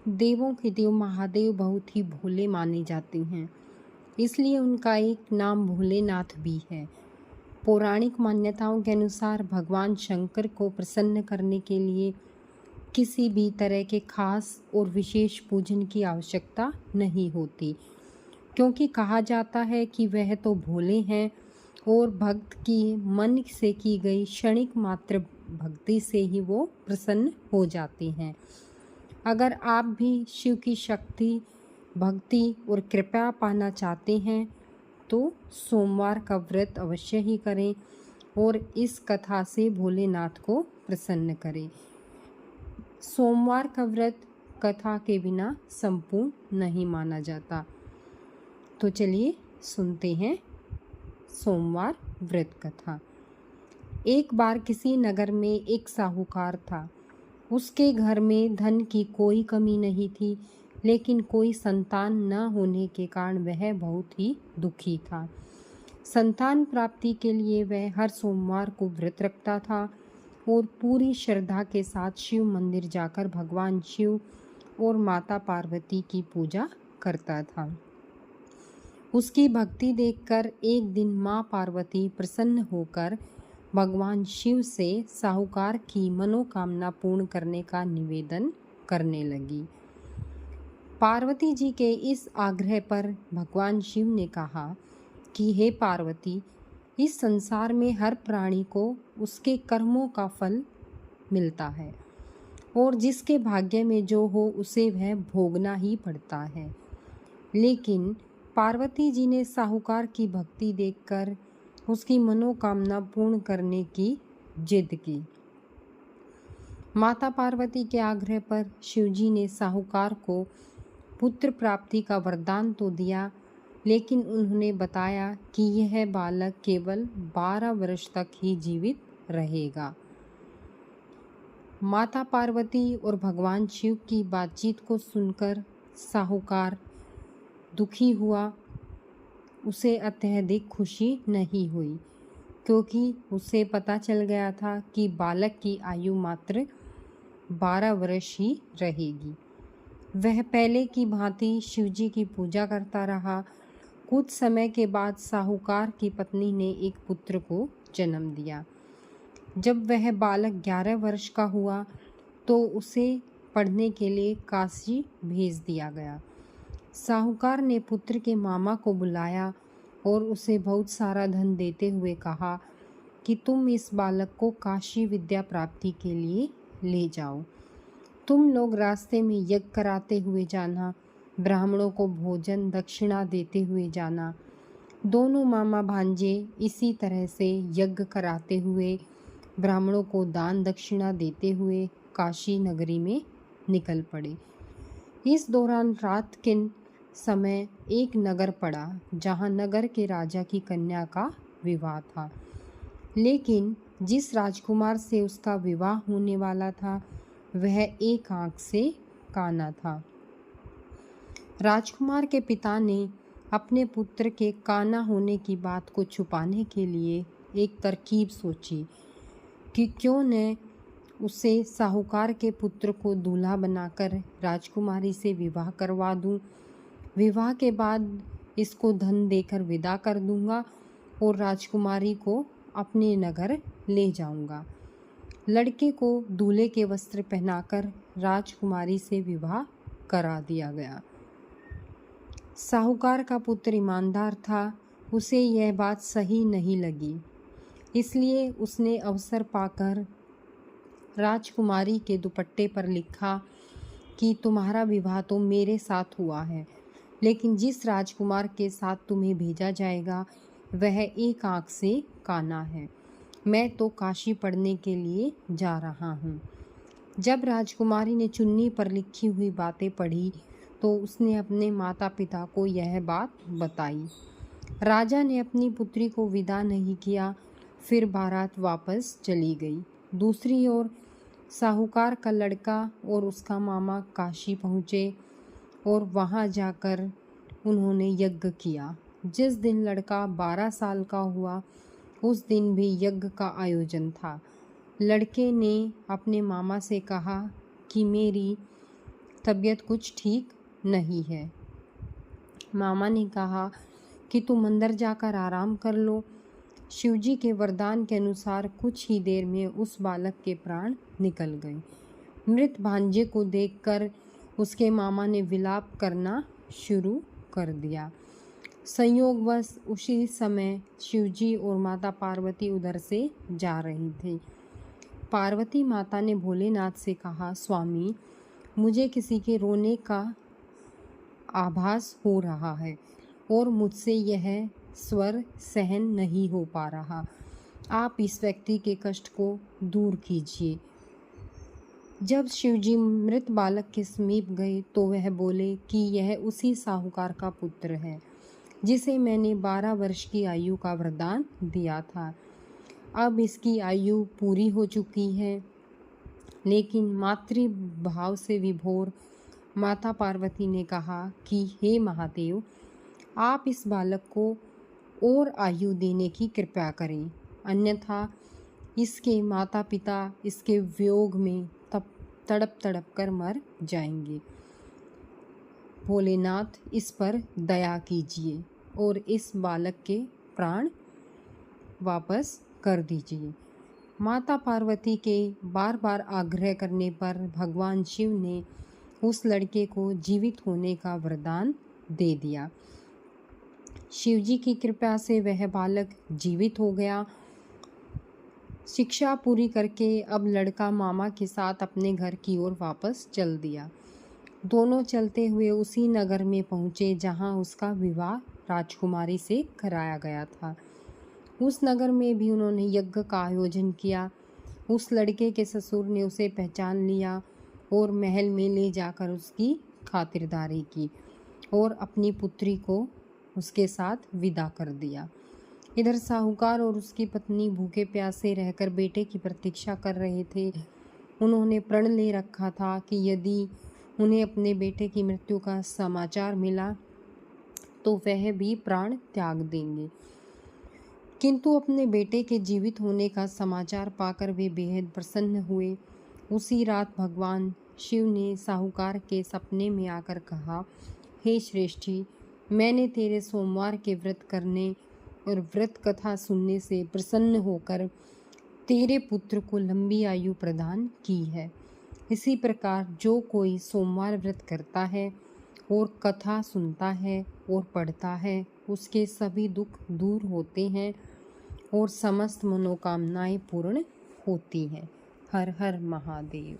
देवों के देव महादेव बहुत ही भोले माने जाते हैं, इसलिए उनका एक नाम भोलेनाथ भी है। पौराणिक मान्यताओं के अनुसार भगवान शंकर को प्रसन्न करने के लिए किसी भी तरह के खास और विशेष पूजन की आवश्यकता नहीं होती, क्योंकि कहा जाता है कि वह तो भोले हैं और भक्त की मन से की गई क्षणिक मात्र भक्ति से ही वो प्रसन्न हो जाते हैं। अगर आप भी शिव की शक्ति, भक्ति और कृपा पाना चाहते हैं तो सोमवार का व्रत अवश्य ही करें और इस कथा से भोलेनाथ को प्रसन्न करें। सोमवार का व्रत कथा के बिना संपूर्ण नहीं माना जाता। तो चलिए सुनते हैं सोमवार व्रत कथा। एक बार किसी नगर में एक साहूकार था। उसके घर में धन की कोई कमी नहीं थी, लेकिन कोई संतान न होने के कारण वह बहुत ही दुखी था। संतान प्राप्ति के लिए वह हर सोमवार को व्रत रखता था और पूरी श्रद्धा के साथ शिव मंदिर जाकर भगवान शिव और माता पार्वती की पूजा करता था। उसकी भक्ति देखकर एक दिन माँ पार्वती प्रसन्न होकर भगवान शिव से साहूकार की मनोकामना पूर्ण करने का निवेदन करने लगी। पार्वती जी के इस आग्रह पर भगवान शिव ने कहा कि हे पार्वती, इस संसार में हर प्राणी को उसके कर्मों का फल मिलता है और जिसके भाग्य में जो हो उसे वह भोगना ही पड़ता है। लेकिन पार्वती जी ने साहूकार की भक्ति देखकर उसकी मनोकामना पूर्ण करने की जिद की। माता पार्वती के आग्रह पर शिवजी ने साहूकार को पुत्र प्राप्ति का वरदान तो दिया, लेकिन उन्होंने बताया कि यह बालक केवल 12 वर्ष तक ही जीवित रहेगा। माता पार्वती और भगवान शिव की बातचीत को सुनकर साहूकार दुखी हुआ। उसे अत्यधिक खुशी नहीं हुई, क्योंकि उसे पता चल गया था कि बालक की आयु मात्र 12 वर्ष ही रहेगी। वह पहले की भांति शिवजी की पूजा करता रहा। कुछ समय के बाद साहूकार की पत्नी ने एक पुत्र को जन्म दिया। जब वह बालक 11 वर्ष का हुआ तो उसे पढ़ने के लिए काशी भेज दिया गया। साहूकार ने पुत्र के मामा को बुलाया और उसे बहुत सारा धन देते हुए कहा कि तुम इस बालक को काशी विद्या प्राप्ति के लिए ले जाओ। तुम लोग रास्ते में यज्ञ कराते हुए जाना, ब्राह्मणों को भोजन दक्षिणा देते हुए जाना। दोनों मामा भांजे इसी तरह से यज्ञ कराते हुए, ब्राह्मणों को दान दक्षिणा देते हुए काशी नगरी में निकल पड़े। इस दौरान रात के समय एक नगर पड़ा जहां नगर के राजा की कन्या का विवाह था, लेकिन जिस राजकुमार से उसका विवाह होने वाला था वह एक आंख से काना था। राजकुमार के पिता ने अपने पुत्र के काना होने की बात को छुपाने के लिए एक तरकीब सोची कि क्यों न उसे साहूकार के पुत्र को दूल्हा बनाकर राजकुमारी से विवाह करवा दूं। विवाह के बाद इसको धन देकर विदा कर दूंगा और राजकुमारी को अपने नगर ले जाऊंगा। लड़के को दूल्हे के वस्त्र पहनाकर राजकुमारी से विवाह करा दिया गया। साहूकार का पुत्र ईमानदार था, उसे यह बात सही नहीं लगी, इसलिए उसने अवसर पाकर राजकुमारी के दुपट्टे पर लिखा कि तुम्हारा विवाह तो मेरे साथ हुआ है, लेकिन जिस राजकुमार के साथ तुम्हें भेजा जाएगा वह एक आंख से काना है। मैं तो काशी पढ़ने के लिए जा रहा हूँ। जब राजकुमारी ने चुन्नी पर लिखी हुई बातें पढ़ी तो उसने अपने माता पिता को यह बात बताई। राजा ने अपनी पुत्री को विदा नहीं किया, फिर बारात वापस चली गई। दूसरी ओर साहूकार का लड़का और उसका मामा काशी पहुँचे और वहाँ जाकर उन्होंने यज्ञ किया। जिस दिन लड़का 12 साल का हुआ उस दिन भी यज्ञ का आयोजन था। लड़के ने अपने मामा से कहा कि मेरी तबीयत कुछ ठीक नहीं है। मामा ने कहा कि तुम अंदर जाकर आराम कर लो। शिवजी के वरदान के अनुसार कुछ ही देर में उस बालक के प्राण निकल गए। मृत भांजे को देखकर उसके मामा ने विलाप करना शुरू कर दिया। संयोगवश उसी समय शिवजी और माता पार्वती उधर से जा रही थी। पार्वती माता ने भोलेनाथ से कहा, स्वामी, मुझे किसी के रोने का आभास हो रहा है और मुझसे यह स्वर सहन नहीं हो पा रहा। आप इस व्यक्ति के कष्ट को दूर कीजिए। जब शिवजी मृत बालक के समीप गए तो वह बोले कि यह उसी साहूकार का पुत्र है जिसे मैंने 12 वर्ष की आयु का वरदान दिया था। अब इसकी आयु पूरी हो चुकी है। लेकिन मातृ भाव से विभोर माता पार्वती ने कहा कि हे महादेव, आप इस बालक को और आयु देने की कृपा करें, अन्यथा इसके माता पिता इसके वियोग में तड़प तड़प कर मर जाएंगे। भोलेनाथ, इस पर दया कीजिए और इस बालक के प्राण वापस कर दीजिए। माता पार्वती के बार बार आग्रह करने पर भगवान शिव ने उस लड़के को जीवित होने का वरदान दे दिया। शिवजी की कृपा से वह बालक जीवित हो गया। शिक्षा पूरी करके अब लड़का मामा के साथ अपने घर की ओर वापस चल दिया। दोनों चलते हुए उसी नगर में पहुँचे जहाँ उसका विवाह राजकुमारी से कराया गया था। उस नगर में भी उन्होंने यज्ञ का आयोजन किया। उस लड़के के ससुर ने उसे पहचान लिया और महल में ले जाकर उसकी खातिरदारी की और अपनी पुत्री को उसके साथ विदा कर दिया। इधर साहूकार और उसकी पत्नी भूखे प्यासे रहकर बेटे की प्रतीक्षा कर रहे थे। उन्होंने प्रण ले रखा था कि यदि उन्हें अपने बेटे की मृत्यु का समाचार मिला तो वह भी प्राण त्याग देंगे। किंतु अपने बेटे के जीवित होने का समाचार पाकर वे बेहद प्रसन्न हुए। उसी रात भगवान शिव ने साहूकार के सपने में आकर कहा, हे श्रेष्ठी, मैंने तेरे सोमवार के व्रत करने और व्रत कथा सुनने से प्रसन्न होकर तेरे पुत्र को लंबी आयु प्रदान की है। इसी प्रकार जो कोई सोमवार व्रत करता है और कथा सुनता है और पढ़ता है, उसके सभी दुख दूर होते हैं और समस्त मनोकामनाएं पूर्ण होती हैं। हर हर महादेव।